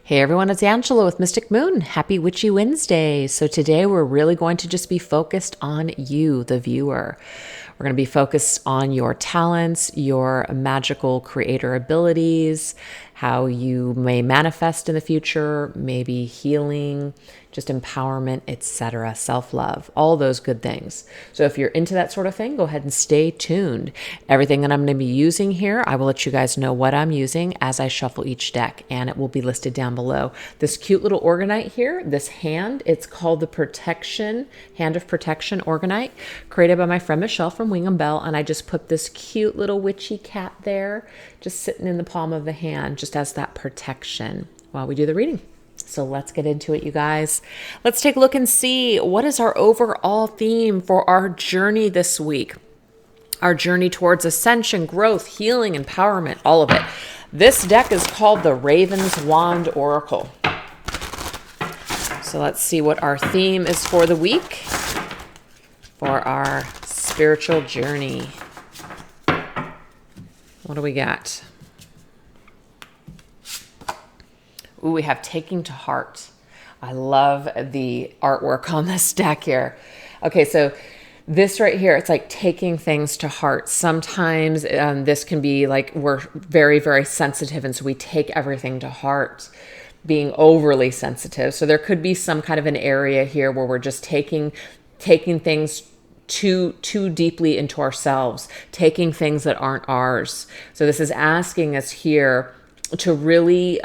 Hey everyone, it's Angela with Mystic Moon. Happy Witchy Wednesday. So today we're really going to just be focused on you, the viewer. We're going to be focused on your talents, your magical creator abilities, how you may manifest in the future, maybe healing, just empowerment, etc., self-love, all those good things. So if you're into that sort of thing, go ahead and stay tuned. Everything that I'm going to be using here, I will let you guys know what I'm using as I shuffle each deck, and it will be listed down below. This cute little Organite here, this hand, it's called the Hand of Protection Organite, created by my friend Michelle from Wingham Bell, and I just put this cute little witchy cat there, just sitting in the palm of the hand, just as that protection while we do the reading. So let's get into it, you guys. Let's take a look and see what is our overall theme for our journey this week. Our journey towards ascension, growth, healing, empowerment, all of it. This deck is called the Raven's Wand Oracle. So let's see what our theme is for the week for our spiritual journey. What do we got? Ooh, we have Taking to Heart. I love the artwork on this deck here. Okay, so this right here, it's like taking things to heart. Sometimes this can be like we're very, very sensitive, and so we take everything to heart, being overly sensitive. So there could be some kind of an area here where we're just taking things too deeply into ourselves, taking things that aren't ours. So this is asking us here to really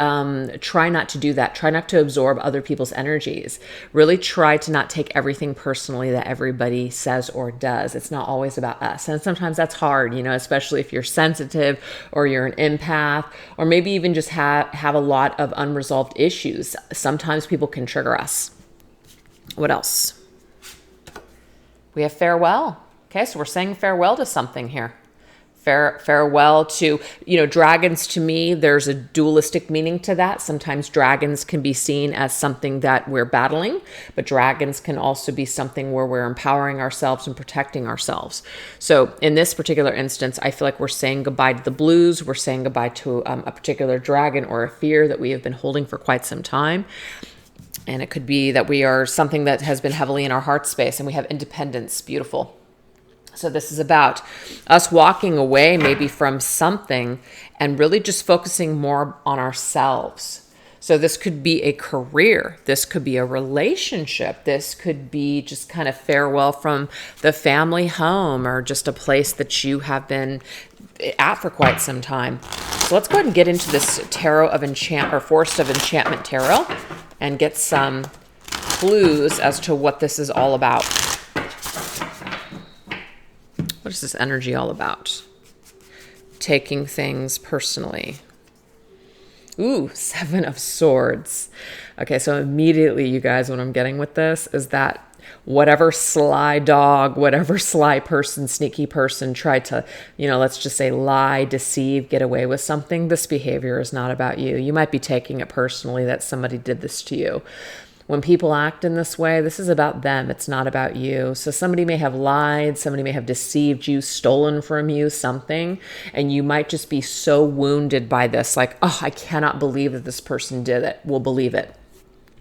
try not to do that. Try not to absorb other people's energies. Really try to not take everything personally that everybody says or does. It's not always about us. And sometimes that's hard, especially if you're sensitive or you're an empath, or maybe even just have a lot of unresolved issues. Sometimes people can trigger us. What else? We have farewell. Okay, so we're saying farewell to something here. Farewell to, dragons. To me, there's a dualistic meaning to that. Sometimes dragons can be seen as something that we're battling, but dragons can also be something where we're empowering ourselves and protecting ourselves. So in this particular instance, I feel like we're saying goodbye to the blues. We're saying goodbye to a particular dragon or a fear that we have been holding for quite some time. And it could be that we are something that has been heavily in our heart space, and we have independence. Beautiful. So this is about us walking away maybe from something and really just focusing more on ourselves. So this could be a career. This could be a relationship. This could be just kind of farewell from the family home, or just a place that you have been at for quite some time. So let's go ahead and get into this Tarot of Forest of Enchantment Tarot and get some clues as to what this is all about. What is this energy all about? Taking things personally. Ooh, Seven of Swords. Okay, so immediately, you guys, what I'm getting with this is that whatever sly dog, whatever sly person, sneaky person tried to, let's just say lie, deceive, get away with something, this behavior is not about you. You might be taking it personally that somebody did this to you. When people act in this way, this is about them. It's not about you. So somebody may have lied, somebody may have deceived you, stolen from you something, and you might just be so wounded by this, like, oh, I cannot believe that this person did it. We'll believe it.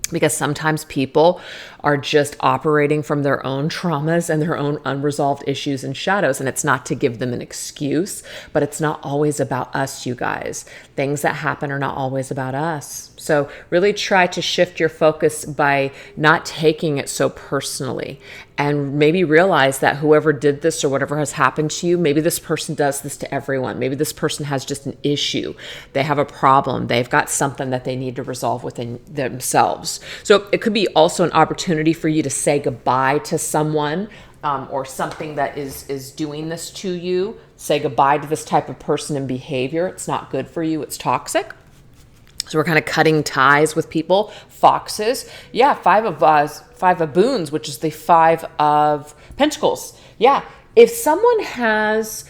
Because sometimes people are just operating from their own traumas and their own unresolved issues and shadows. And it's not to give them an excuse, but it's not always about us, you guys. Things that happen are not always about us. So really try to shift your focus by not taking it so personally, and maybe realize that whoever did this or whatever has happened to you, maybe this person does this to everyone. Maybe this person has just an issue. They have a problem. They've got something that they need to resolve within themselves. So it could be also an opportunity for you to say goodbye to someone or something that is doing this to you. Say goodbye to this type of person and behavior. It's not good for you. It's toxic. So we're kind of cutting ties with people. Foxes. Yeah, five of boons, which is the Five of Pentacles. Yeah, if someone has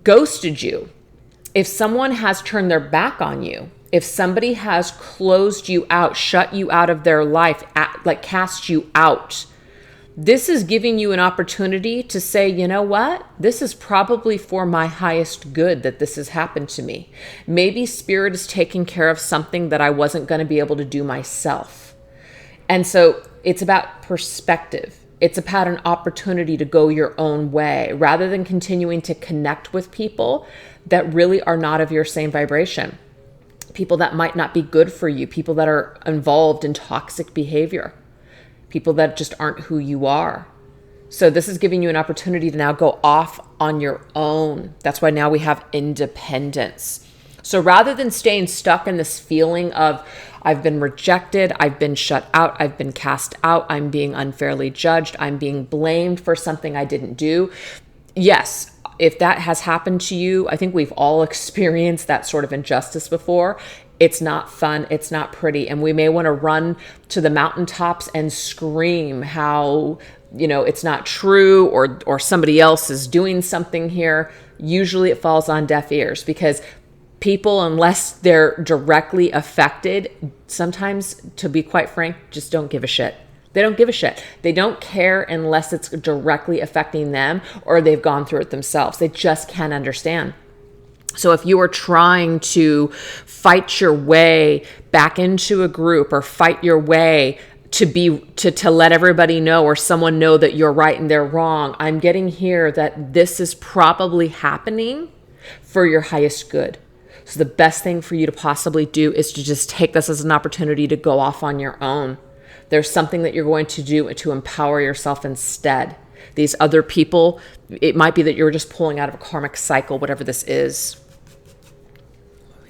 ghosted you, if someone has turned their back on you, if somebody has closed you out, shut you out of their life, cast you out, This is giving you an opportunity to say, you know what? This is probably for my highest good that this has happened to me. Maybe Spirit is taking care of something that I wasn't going to be able to do myself. And so it's about perspective. It's about an opportunity to go your own way rather than continuing to connect with people that really are not of your same vibration. People that might not be good for you, people that are involved in toxic behavior, people that just aren't who you are. So this is giving you an opportunity to now go off on your own. That's why now we have independence. So rather than staying stuck in this feeling of, I've been rejected, I've been shut out, I've been cast out, I'm being unfairly judged, I'm being blamed for something I didn't do. Yes, if that has happened to you, I think we've all experienced that sort of injustice before. It's not fun, it's not pretty, and we may want to run to the mountaintops and scream how, it's not true or somebody else is doing something here. Usually it falls on deaf ears because people, unless they're directly affected, sometimes, to be quite frank, just don't give a shit. They don't give a shit. They don't care unless it's directly affecting them or they've gone through it themselves. They just can't understand. So if you are trying to fight your way back into a group or fight your way to let everybody know or someone know that you're right and they're wrong, I'm getting here that this is probably happening for your highest good. So the best thing for you to possibly do is to just take this as an opportunity to go off on your own. There's something that you're going to do to empower yourself instead. These other people, it might be that you're just pulling out of a karmic cycle, whatever this is.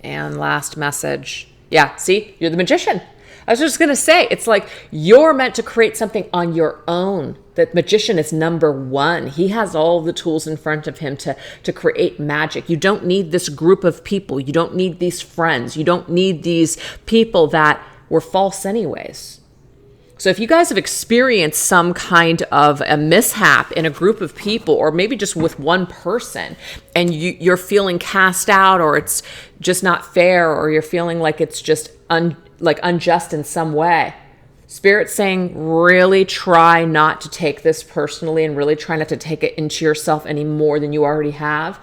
And last message. Yeah, see, you're the magician. I was just going to say, it's like you're meant to create something on your own. The magician is number one. He has all the tools in front of him to create magic. You don't need this group of people. You don't need these friends. You don't need these people that were false anyways. So if you guys have experienced some kind of a mishap in a group of people, or maybe just with one person, and you're feeling cast out, or it's just not fair, or you're feeling like it's just unjust in some way, Spirit's saying really try not to take this personally and really try not to take it into yourself any more than you already have.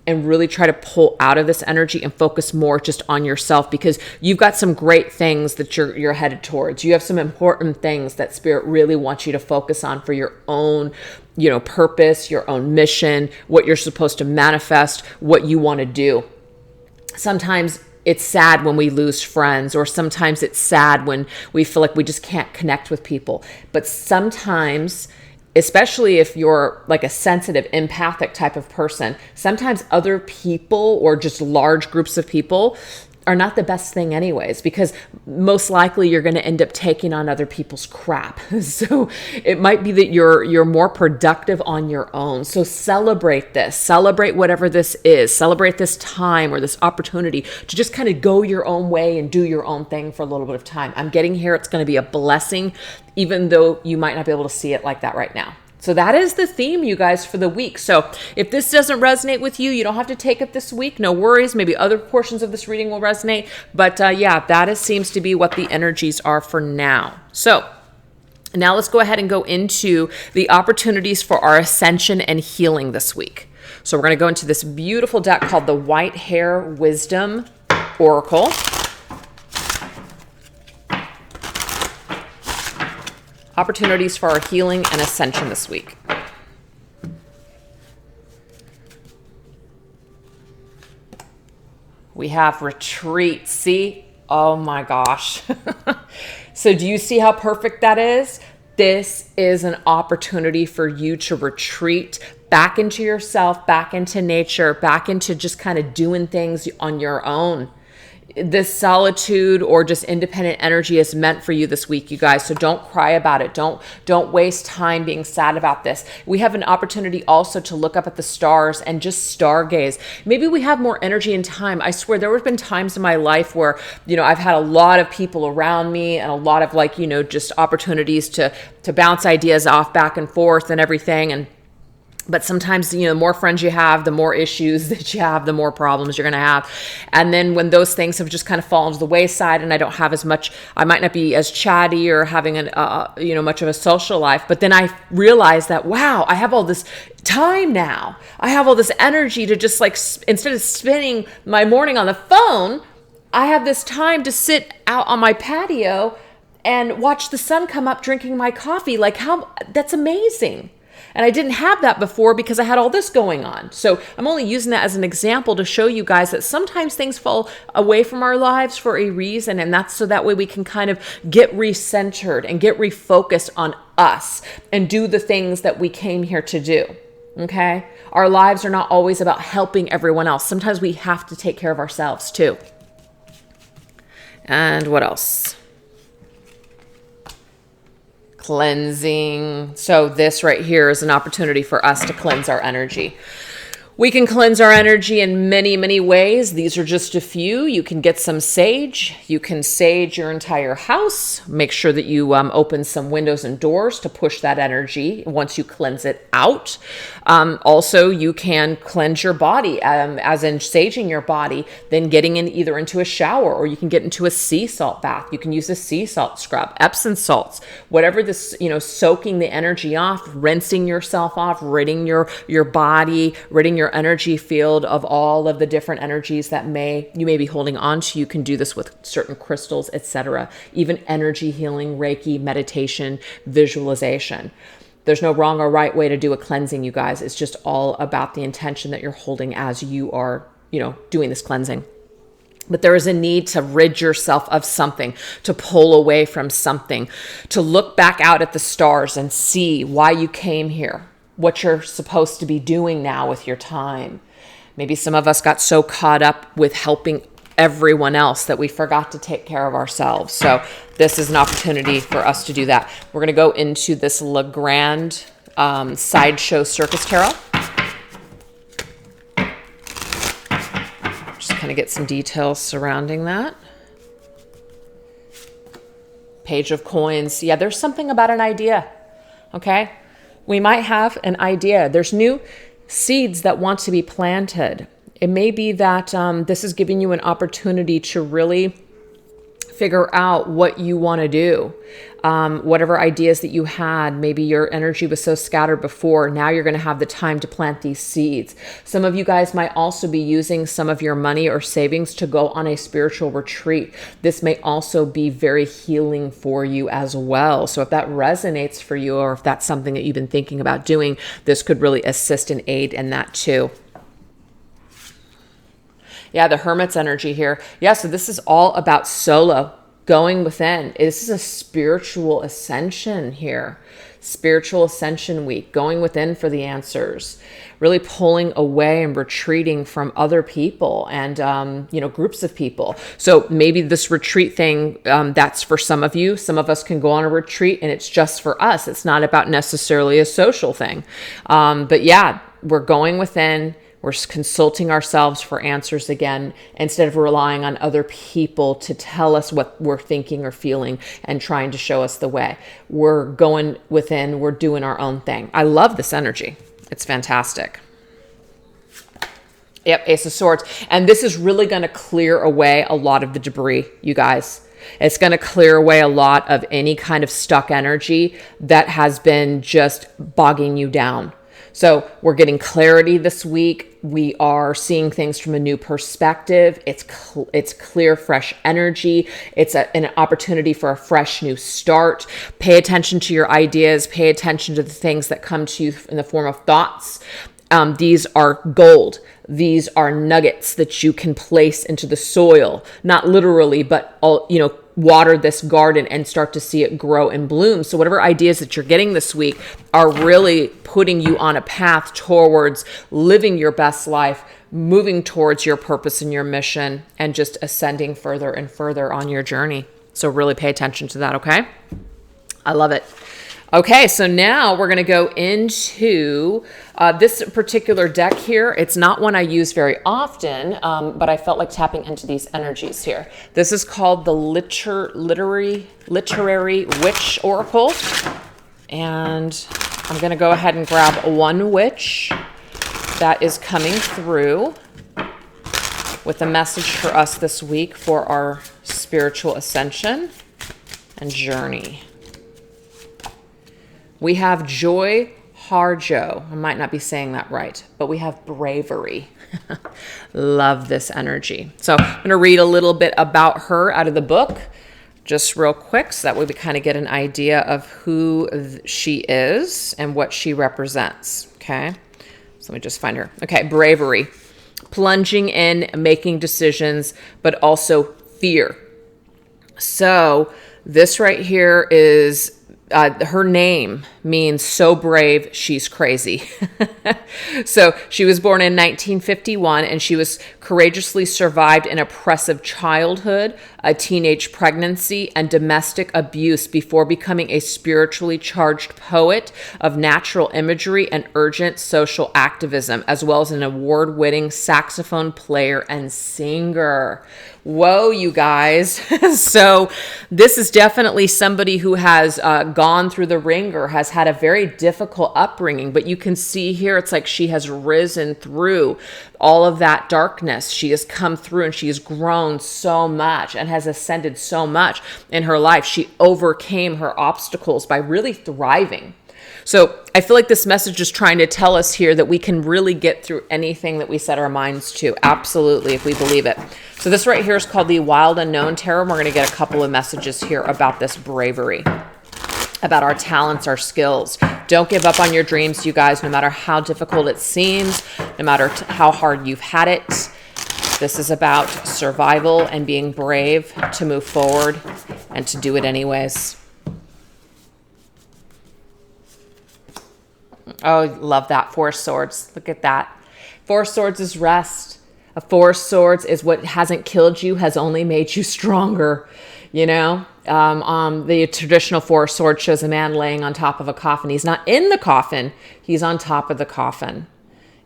And really try to pull out of this energy and focus more just on yourself, because you've got some great things that you're headed towards. You have some important things that Spirit really wants you to focus on for your own, purpose, your own mission, what you're supposed to manifest, what you want to do. Sometimes it's sad when we lose friends, or sometimes it's sad when we feel like we just can't connect with people. But sometimes, especially if you're like a sensitive, empathic type of person, sometimes other people or just large groups of people are not the best thing anyways, because most likely you're going to end up taking on other people's crap. So it might be that you're more productive on your own. So celebrate this, celebrate whatever this is, celebrate this time or this opportunity to just kind of go your own way and do your own thing for a little bit of time. I'm getting here. It's going to be a blessing, even though you might not be able to see it like that right now. So that is the theme, you guys, for the week. So if this doesn't resonate with you, you don't have to take it this week. No worries. Maybe other portions of this reading will resonate. But that seems to be what the energies are for now. So now let's go ahead and go into the opportunities for our ascension and healing this week. So we're going to go into this beautiful deck called the White Hair Wisdom Oracle. Opportunities for our healing and ascension this week. We have retreat. See? Oh my gosh. So do you see how perfect that is? This is an opportunity for you to retreat back into yourself, back into nature, back into just kind of doing things on your own. This solitude or just independent energy is meant for you this week, you guys. So don't cry about it. Don't waste time being sad about this. We have an opportunity also to look up at the stars and just stargaze. Maybe we have more energy and time. I swear there have been times in my life where, I've had a lot of people around me and a lot of just opportunities to bounce ideas off back and forth and everything. And But sometimes, the more friends you have, the more issues that you have, the more problems you're going to have. And then when those things have just kind of fallen to the wayside and I don't have as much, I might not be as chatty or having much of a social life. But then I realize that, wow, I have all this time now. I have all this energy to just instead of spending my morning on the phone, I have this time to sit out on my patio and watch the sun come up drinking my coffee. That's amazing. And I didn't have that before because I had all this going on. So I'm only using that as an example to show you guys that sometimes things fall away from our lives for a reason. And that's so that way we can kind of get recentered and get refocused on us and do the things that we came here to do. Okay? Our lives are not always about helping everyone else. Sometimes we have to take care of ourselves too. And what else? Cleansing. So this right here is an opportunity for us to cleanse our energy. We can cleanse our energy in many, many ways. These are just a few. You can get some sage. You can sage your entire house. Make sure that you open some windows and doors to push that energy once you cleanse it out. Also, you can cleanse your body, as in saging your body, then getting either into a shower, or you can get into a sea salt bath. You can use a sea salt scrub, Epsom salts, whatever this, soaking the energy off, rinsing yourself off, ridding your body, ridding your energy field of all of the different energies that you may be holding on to. You can do this with certain crystals, etc. Even energy healing, Reiki, meditation, visualization. There's no wrong or right way to do a cleansing, you guys. It's just all about the intention that you're holding as you are, doing this cleansing. But there is a need to rid yourself of something, to pull away from something, to look back out at the stars and see why you came here, what you're supposed to be doing now with your time. Maybe some of us got so caught up with helping everyone else that we forgot to take care of ourselves. So this is an opportunity for us to do that. We're going to go into this Legrand Sideshow Circus Tarot. Just kind of get some details surrounding that. Page of Coins. Yeah, there's something about an idea. Okay? We might have an idea. There's new seeds that want to be planted. It may be that this is giving you an opportunity to really figure out what you want to do. Whatever ideas that you had, maybe your energy was so scattered before, now you're going to have the time to plant these seeds. Some of you guys might also be using some of your money or savings to go on a spiritual retreat. This may also be very healing for you as well. So if that resonates for you, or if that's something that you've been thinking about doing, this could really assist and aid in that too. Yeah, the Hermit's energy here. Yeah, so this is all about solo, going within. This is a spiritual ascension here. Spiritual ascension week, going within for the answers, really pulling away and retreating from other people and, groups of people. So maybe this retreat thing, that's for some of you. Some of us can go on a retreat and it's just for us. It's not about necessarily a social thing. But yeah, we're going within. We're consulting ourselves for answers again, instead of relying on other people to tell us what we're thinking or feeling and trying to show us the way. We're going within, we're doing our own thing. I love this energy. It's fantastic. Yep, Ace of Swords. And this is really going to clear away a lot of the debris, you guys. It's going to clear away a lot of any kind of stuck energy that has been just bogging you down. So we're getting clarity this week. We are seeing things from a new perspective. It's clear, fresh energy. It's an opportunity for a fresh new start. Pay attention to your ideas. Pay attention to the things that come to you in the form of thoughts. These are gold. These are nuggets that you can place into the soil, not literally, but water this garden and start to see it grow and bloom. So whatever ideas that you're getting this week are really putting you on a path towards living your best life, moving towards your purpose and your mission, and just ascending further and further on your journey. So really pay attention to that, okay? I love it. Okay, so now we're going to go into this particular deck here. It's not one I use very often, but I felt like tapping into these energies here. This is called the Literary Witch Oracle. And I'm going to go ahead and grab one witch that is coming through with a message for us this week for our spiritual ascension and journey. We have Joy Harjo. I might not be saying that right, but we have bravery. Love this energy. So I'm going to read a little bit about her out of the book, just real quick, so that way we kind of get an idea of who she is and what she represents. Okay. So let me just find her. Okay. Bravery, plunging in, making decisions, but also fear. So this right here is her name means so brave, she's crazy. So she was born in 1951, and she was courageously survived an oppressive childhood, a teenage pregnancy, and domestic abuse before becoming a spiritually charged poet of natural imagery and urgent social activism, as well as an award-winning saxophone player and singer. Whoa, you guys. So this is definitely somebody who has gone through the ringer, has had a very difficult upbringing, but you can see here, it's like she has risen through all of that darkness. She has come through and she has grown so much and has ascended so much in her life. She overcame her obstacles by really thriving. So I feel like this message is trying to tell us here that we can really get through anything that we set our minds to. Absolutely, if we believe it. So this right here is called the Wild Unknown Tarot. We're going to get a couple of messages here about this bravery, about our talents, our skills. Don't give up on your dreams, you guys, no matter how difficult it seems, no matter how hard you've had it. This is about survival and being brave to move forward and to do it anyways. Oh, love that. Four Swords. Look at that. Four Swords is rest. A Four Swords is what hasn't killed you, has only made you stronger. You know, the traditional Four Swords shows a man laying on top of a coffin. He's not in the coffin. He's on top of the coffin.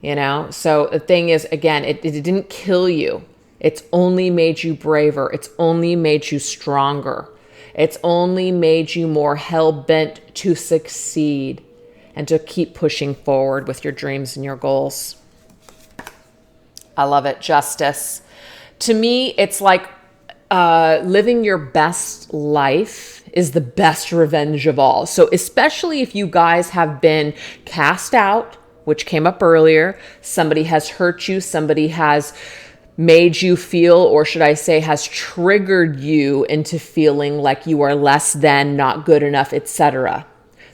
You know, so the thing is, again, it didn't kill you. It's only made you braver. It's only made you stronger. It's only made you more hell-bent to succeed and to keep pushing forward with your dreams and your goals. I love it. Justice. To me, it's like living your best life is the best revenge of all. So especially if you guys have been cast out, which came up earlier, somebody has hurt you, somebody has made you feel, or should I say, has triggered you into feeling like you are less than, not good enough, etc.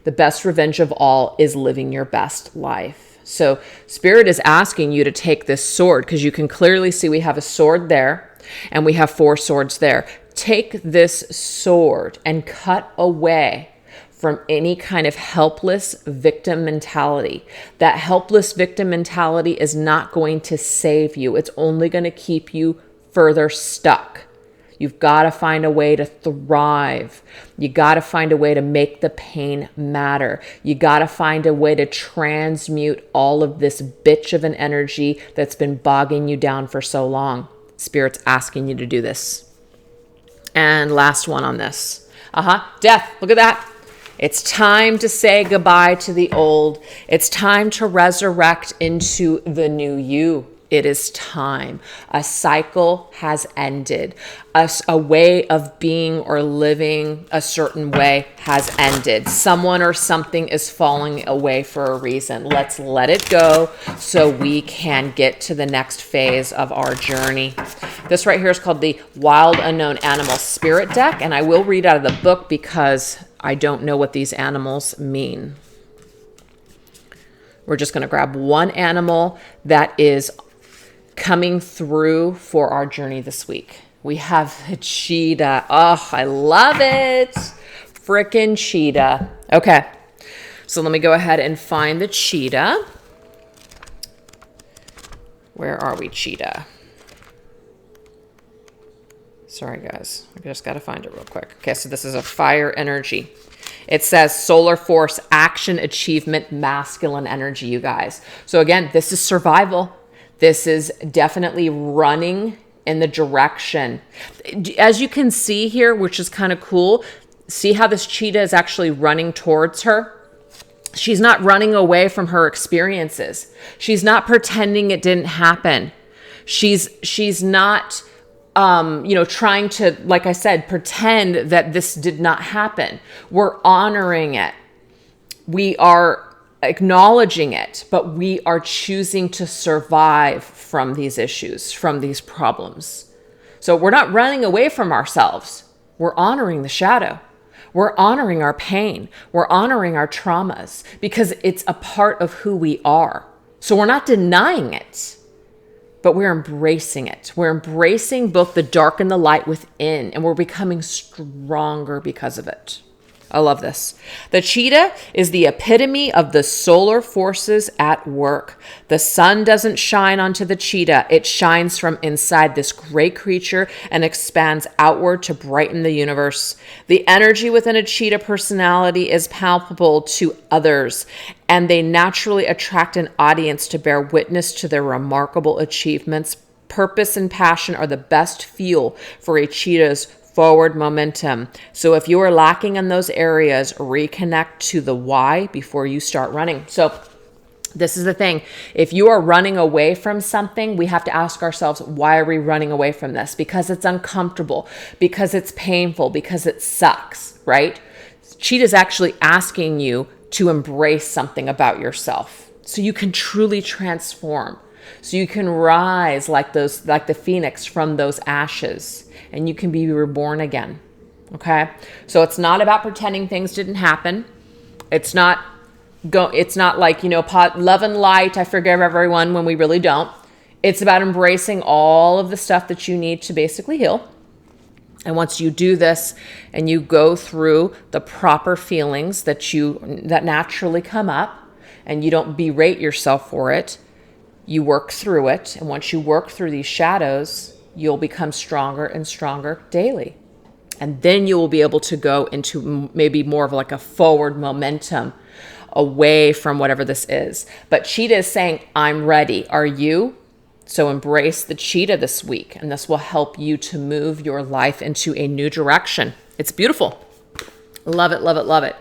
The best revenge of all is living your best life. So Spirit is asking you to take this sword, because you can clearly see we have a sword there and we have four swords there. Take this sword and cut away from any kind of helpless victim mentality. That helpless victim mentality is not going to save you. It's only going to keep you further stuck. You've got to find a way to thrive. You got to find a way to make the pain matter. You got to find a way to transmute all of this bitch of an energy that's been bogging you down for so long. Spirit's asking you to do this. And last one on this. Death. Look at that. It's time to say goodbye to the old. It's time to resurrect into the new you. It is time. A cycle has ended. A way of being or living a certain way has ended. Someone or something is falling away for a reason. Let's let it go so we can get to the next phase of our journey. This right here is called the Wild Unknown Animal Spirit deck, and I will read out of the book because I don't know what these animals mean. We're just going to grab one animal that is coming through for our journey this week. We have a cheetah. Oh, I love it. Frickin' cheetah. Okay. So let me go ahead and find the cheetah. Where are we, cheetah? Sorry, guys. I just got to find it real quick. Okay, so this is a fire energy. It says solar force, action, achievement, masculine energy, you guys. So again, this is survival. This is definitely running in the direction. As you can see here, which is kind of cool, see how this cheetah is actually running towards her? She's not running away from her experiences. She's not pretending it didn't happen. She's not, trying to, like I said, pretend that this did not happen. We're honoring it. We are acknowledging it, but we are choosing to survive from these issues, from these problems. So we're not running away from ourselves. We're honoring the shadow. We're honoring our pain. We're honoring our traumas because it's a part of who we are. So we're not denying it, but we're embracing it. We're embracing both the dark and the light within, and we're becoming stronger because of it. I love this. The cheetah is the epitome of the solar forces at work. The sun doesn't shine onto the cheetah. It shines from inside this great creature and expands outward to brighten the universe. The energy within a cheetah personality is palpable to others, and they naturally attract an audience to bear witness to their remarkable achievements. Purpose and passion are the best fuel for a cheetah's forward momentum. So if you are lacking in those areas, reconnect to the why before you start running. So this is the thing. If you are running away from something, we have to ask ourselves, why are we running away from this? Because it's uncomfortable, because it's painful, because it sucks, right? Cheetah's actually asking you to embrace something about yourself so you can truly transform. So you can rise like the phoenix from those ashes, and you can be reborn again. Okay? So it's not about pretending things didn't happen. It's not like, love and light, I forgive everyone, when we really don't. It's about embracing all of the stuff that you need to basically heal. And once you do this and you go through the proper feelings that naturally come up, and you don't berate yourself for it, you work through it. And once you work through these shadows, you'll become stronger and stronger daily. And then you will be able to go into maybe more of like a forward momentum away from whatever this is. But cheetah is saying, I'm ready. Are you? So embrace the cheetah this week, and this will help you to move your life into a new direction. It's beautiful. Love it, love it, love it.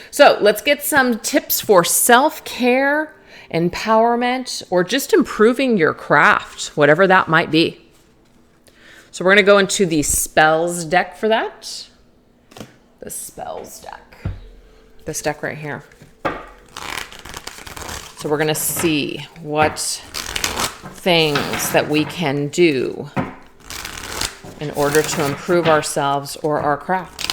So let's get some tips for self-care, empowerment, or just improving your craft, whatever that might be. So we're going to go into the spells deck for that. The spells deck. This deck right here. So we're going to see what things that we can do in order to improve ourselves or our craft.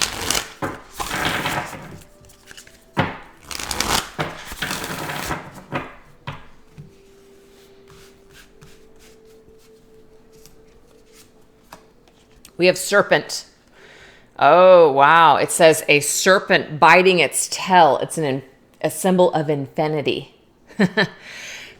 We have serpent. Oh, wow. It says a serpent biting its tail. It's a symbol of infinity.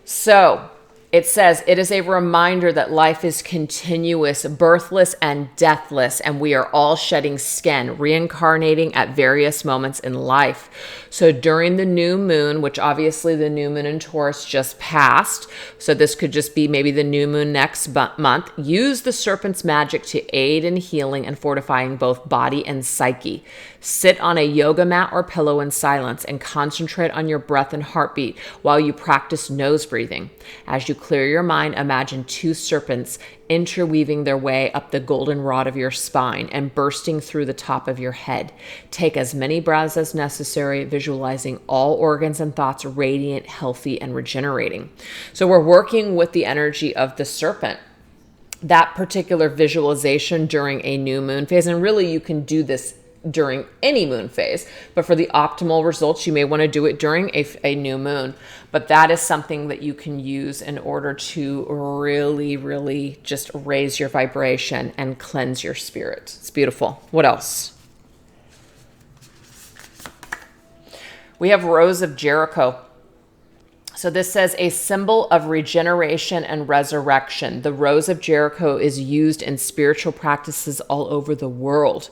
So it says it is a reminder that life is continuous, birthless, and deathless, and we are all shedding skin, reincarnating at various moments in life. So during the new moon, which obviously the new moon in Taurus just passed, so this could just be maybe the new moon next month, use the serpent's magic to aid in healing and fortifying both body and psyche. Sit on a yoga mat or pillow in silence and concentrate on your breath and heartbeat while you practice nose breathing. As you clear your mind, imagine two serpents interweaving their way up the golden rod of your spine and bursting through the top of your head. Take as many breaths as necessary, visualizing all organs and thoughts radiant, healthy, and regenerating. So we're working with the energy of the serpent. That particular visualization during a new moon phase, and really you can do this during any moon phase, but for the optimal results, you may want to do it during a new moon. But that is something that you can use in order to really, really just raise your vibration and cleanse your spirit. It's beautiful. What else? We have Rose of Jericho. So this says a symbol of regeneration and resurrection. The Rose of Jericho is used in spiritual practices all over the world.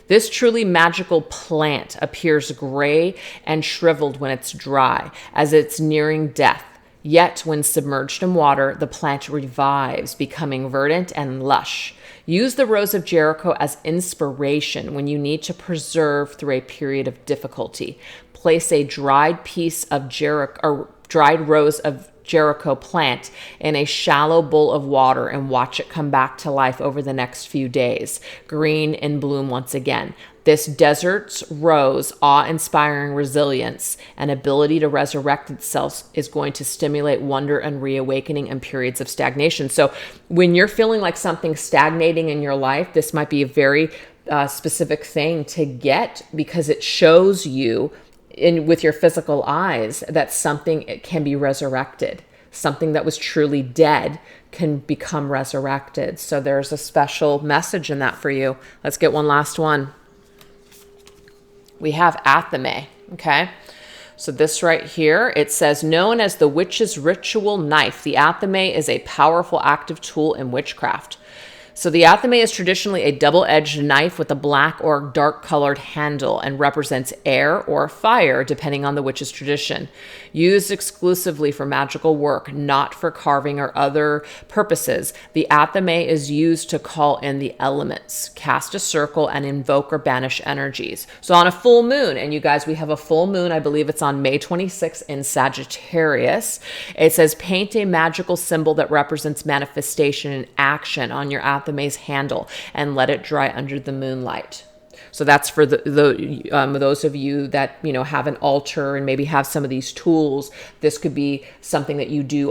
This truly magical plant appears gray and shriveled when it's dry, as it's nearing death. Yet, when submerged in water, the plant revives, becoming verdant and lush. Use the rose of Jericho as inspiration when you need to preserve through a period of difficulty. Place a dried piece of Jericho or dried rose of Jericho plant in a shallow bowl of water and watch it come back to life over the next few days, green in bloom once again. This desert's rose, awe-inspiring resilience and ability to resurrect itself is going to stimulate wonder and reawakening in periods of stagnation. So when you're feeling like something's stagnating in your life, this might be a very specific thing to get, because it shows you with your physical eyes that something can be resurrected. Something that was truly dead can become resurrected. So there's a special message in that for you. Let's get one last one. We have Athame, okay? So this right here, it says, known as the witch's ritual knife, the Athame is a powerful active tool in witchcraft. So the Athame is traditionally a double-edged knife with a black or dark-colored handle and represents air or fire, depending on the witch's tradition. Used exclusively for magical work, not for carving or other purposes, the Athame is used to call in the elements, cast a circle, and invoke or banish energies. So on a full moon, and you guys, we have a full moon, I believe it's on May 26th in Sagittarius. It says, paint a magical symbol that represents manifestation and action on your Athame's handle and let it dry under the moonlight. So that's for those of you that, you know, have an altar and maybe have some of these tools. This could be something that you do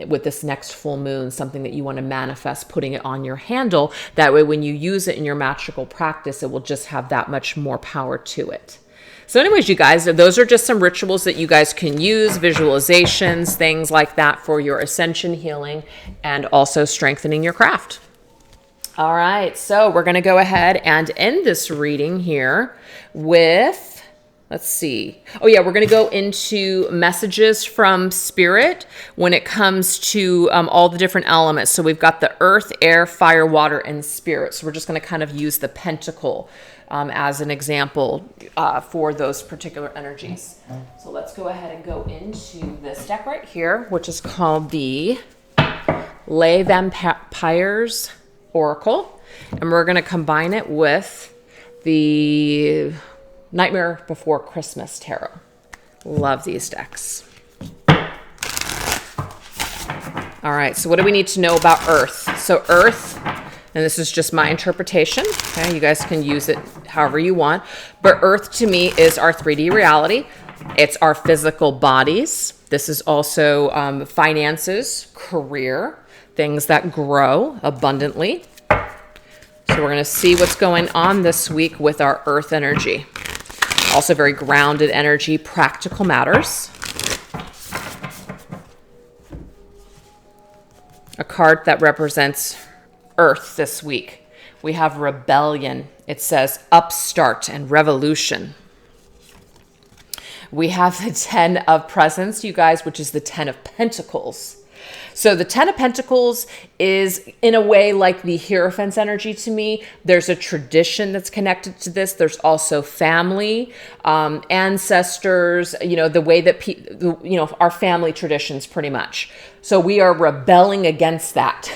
with this next full moon, something that you want to manifest, putting it on your handle. That way, when you use it in your magical practice, it will just have that much more power to it. So anyways, you guys, those are just some rituals that you guys can use, visualizations, things like that for your ascension healing and also strengthening your craft. All right, so we're going to go ahead and end this reading here with, let's see. Oh yeah, we're going to go into messages from Spirit when it comes to all the different elements. So we've got the earth, air, fire, water, and spirit. So we're just going to kind of use the pentacle as an example for those particular energies. So let's go ahead and go into this deck right here, which is called the Les Vampires Oracle, and we're going to combine it with the Nightmare Before Christmas Tarot. Love these decks. All right, so what do we need to know about Earth? So Earth, and this is just my interpretation, okay? You guys can use it however you want, but Earth to me is our 3D reality. It's our physical bodies. This is also finances, career, things that grow abundantly. So we're going to see what's going on this week with our earth energy. Also very grounded energy, practical matters. A card that represents earth this week. We have rebellion. It says upstart and revolution. We have the 10 of presents, you guys, which is the 10 of pentacles. So the 10 of Pentacles is in a way like the Hierophant's energy to me. There's a tradition that's connected to this. There's also family, ancestors, you know, the way that, our family traditions pretty much. So we are rebelling against that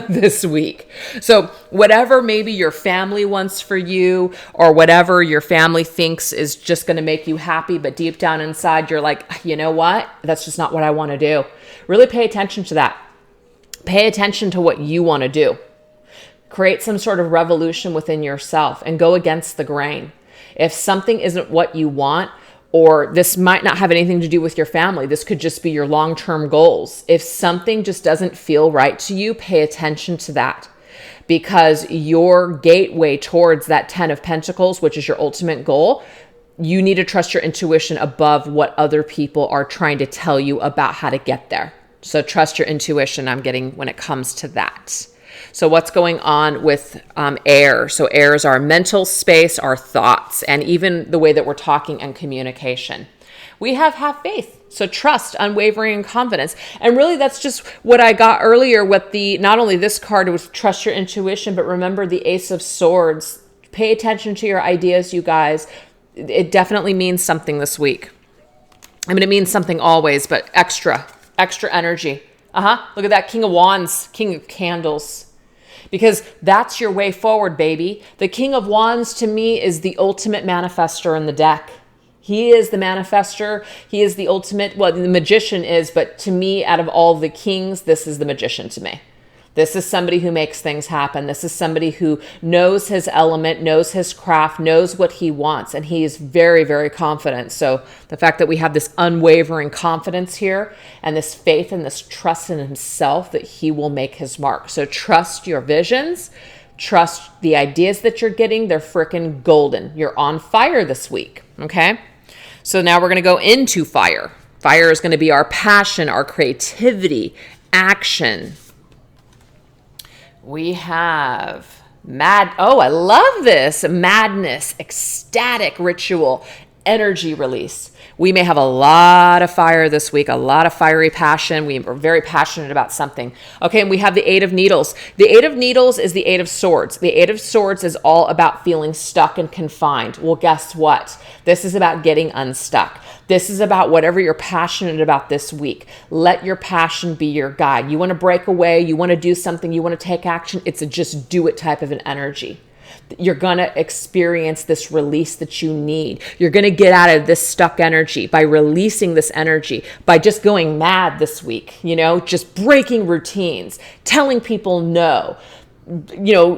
this week. So whatever maybe your family wants for you or whatever your family thinks is just going to make you happy, but deep down inside, you're like, you know what? That's just not what I want to do. Really pay attention to that. Pay attention to what you want to do. Create some sort of revolution within yourself and go against the grain. If something isn't what you want, or this might not have anything to do with your family, this could just be your long-term goals. If something just doesn't feel right to you, pay attention to that, because your gateway towards that 10 of Pentacles, which is your ultimate goal, you need to trust your intuition above what other people are trying to tell you about how to get there. So trust your intuition, I'm getting, when it comes to that. So what's going on with air? So air is our mental space, our thoughts, and even the way that we're talking and communication. We have faith. So trust, unwavering confidence. And really that's just what I got earlier with not only this card was trust your intuition, but remember the Ace of Swords. Pay attention to your ideas, you guys. It definitely means something this week. I mean, it means something always, but extra extra energy. Look at that King of Wands, King of Candles. Because that's your way forward, baby. The King of Wands to me is the ultimate manifester in the deck. He is the manifester. He is the ultimate, well, the magician is, but to me, out of all the kings, this is the magician to me. This is somebody who makes things happen. This is somebody who knows his element, knows his craft, knows what he wants, and he is very, very confident. So the fact that we have this unwavering confidence here and this faith and this trust in himself that he will make his mark. So trust your visions. Trust the ideas that you're getting. They're freaking golden. You're on fire this week, okay? So now we're going to go into fire. Fire is going to be our passion, our creativity, action. We have I love this. Madness, ecstatic ritual, energy release. We may have a lot of fire this week, a lot of fiery passion. We are very passionate about something. Okay, and we have the Eight of Needles. The Eight of Needles is the Eight of Swords. The Eight of Swords is all about feeling stuck and confined. Well, guess what? This is about getting unstuck. This is about whatever you're passionate about this week. Let your passion be your guide. You want to break away, you want to do something, you want to take action. It's a just do it type of an energy. You're going to experience this release that you need. You're going to get out of this stuck energy by releasing this energy, by just going mad this week, just breaking routines, telling people no,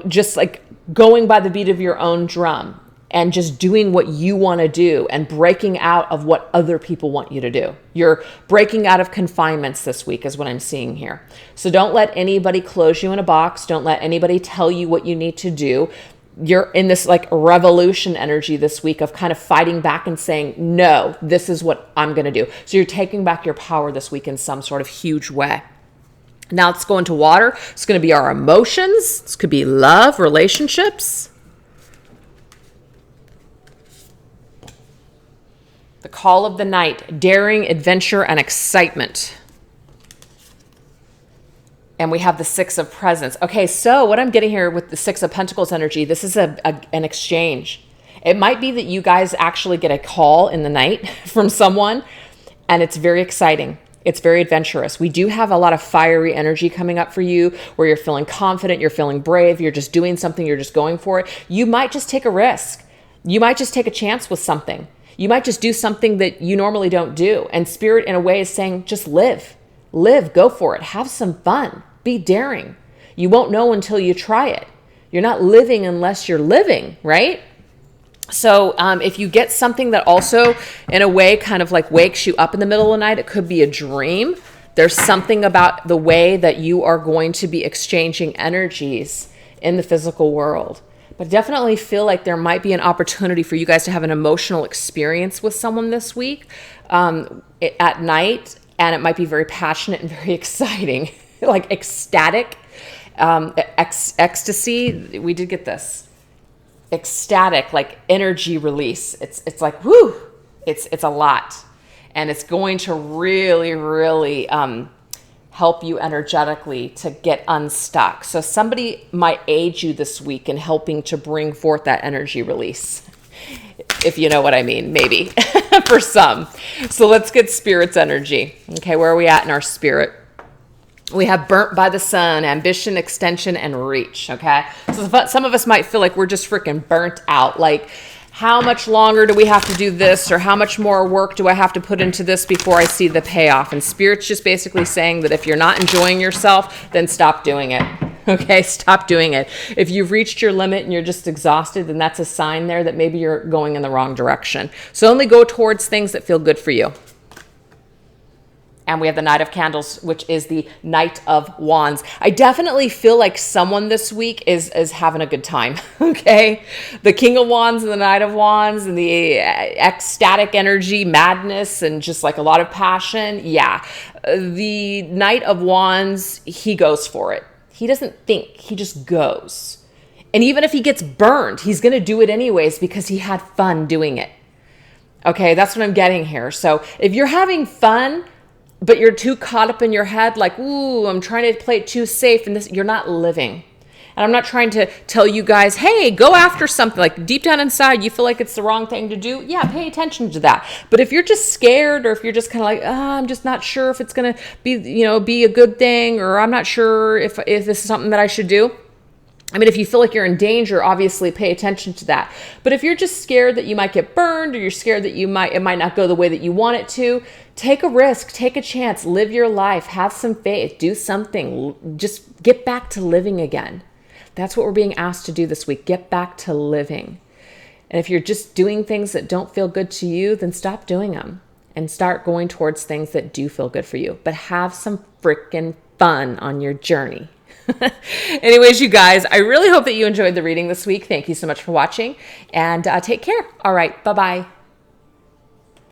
just like going by the beat of your own drum and just doing what you want to do and breaking out of what other people want you to do. You're breaking out of confinements this week is what I'm seeing here. So don't let anybody close you in a box. Don't let anybody tell you what you need to do. You're in this like revolution energy this week of kind of fighting back and saying, no, this is what I'm going to do. So you're taking back your power this week in some sort of huge way. Now let's go into water. It's going to be our emotions. This could be love, relationships. The call of the night, daring, adventure, and excitement. And we have the Six of Presents. Okay, so what I'm getting here with the Six of Pentacles energy, this is an exchange. It might be that you guys actually get a call in the night from someone, and it's very exciting. It's very adventurous. We do have a lot of fiery energy coming up for you where you're feeling confident, you're feeling brave, you're just doing something, you're just going for it. You might just take a risk. You might just take a chance with something. You might just do something that you normally don't do. And Spirit, in a way, is saying, just live. Live, go for it. Have some fun. Be daring. You won't know until you try it. You're not living unless you're living, right? So if you get something that also, in a way, kind of like wakes you up in the middle of the night, it could be a dream. There's something about the way that you are going to be exchanging energies in the physical world. But definitely feel like there might be an opportunity for you guys to have an emotional experience with someone this week at night. And it might be very passionate and very exciting, like ecstatic, ecstasy. We did get this. Ecstatic, like energy release. It's like, whoo, it's a lot. And it's going to really, really help you energetically to get unstuck. So somebody might aid you this week in helping to bring forth that energy release, if you know what I mean, maybe for some. So let's get Spirit's energy. Okay, where are we at in our spirit? We have burnt by the sun, ambition, extension, and reach, okay? So some of us might feel like we're just freaking burnt out. Like, how much longer do we have to do this? Or how much more work do I have to put into this before I see the payoff? And Spirit's just basically saying that if you're not enjoying yourself, then stop doing it. Okay, stop doing it. If you've reached your limit and you're just exhausted, then that's a sign there that maybe you're going in the wrong direction. So only go towards things that feel good for you. And we have the Knight of Candles, which is the Knight of Wands. I definitely feel like someone this week is having a good time, okay? The King of Wands and the Knight of Wands and the ecstatic energy, madness, and just like a lot of passion. Yeah. The Knight of Wands, he goes for it. He doesn't think, he just goes. And even if he gets burned, he's going to do it anyways because he had fun doing it. Okay, that's what I'm getting here. So if you're having fun, but you're too caught up in your head, like, ooh, I'm trying to play it too safe, and this, you're not living. And I'm not trying to tell you guys, hey, go after something. Like deep down inside, you feel like it's the wrong thing to do. Yeah, pay attention to that. But if you're just scared, or if you're just kind of like, I'm just not sure if it's going to be a good thing, or I'm not sure if this is something that I should do. I mean, if you feel like you're in danger, obviously pay attention to that. But if you're just scared that you might get burned, or you're scared that it might not go the way that you want it to, take a risk, take a chance, live your life, have some faith, do something, just get back to living again. That's what we're being asked to do this week. Get back to living. And if you're just doing things that don't feel good to you, then stop doing them and start going towards things that do feel good for you. But have some freaking fun on your journey. Anyways, you guys, I really hope that you enjoyed the reading this week. Thank you so much for watching, and take care. All right. Bye-bye.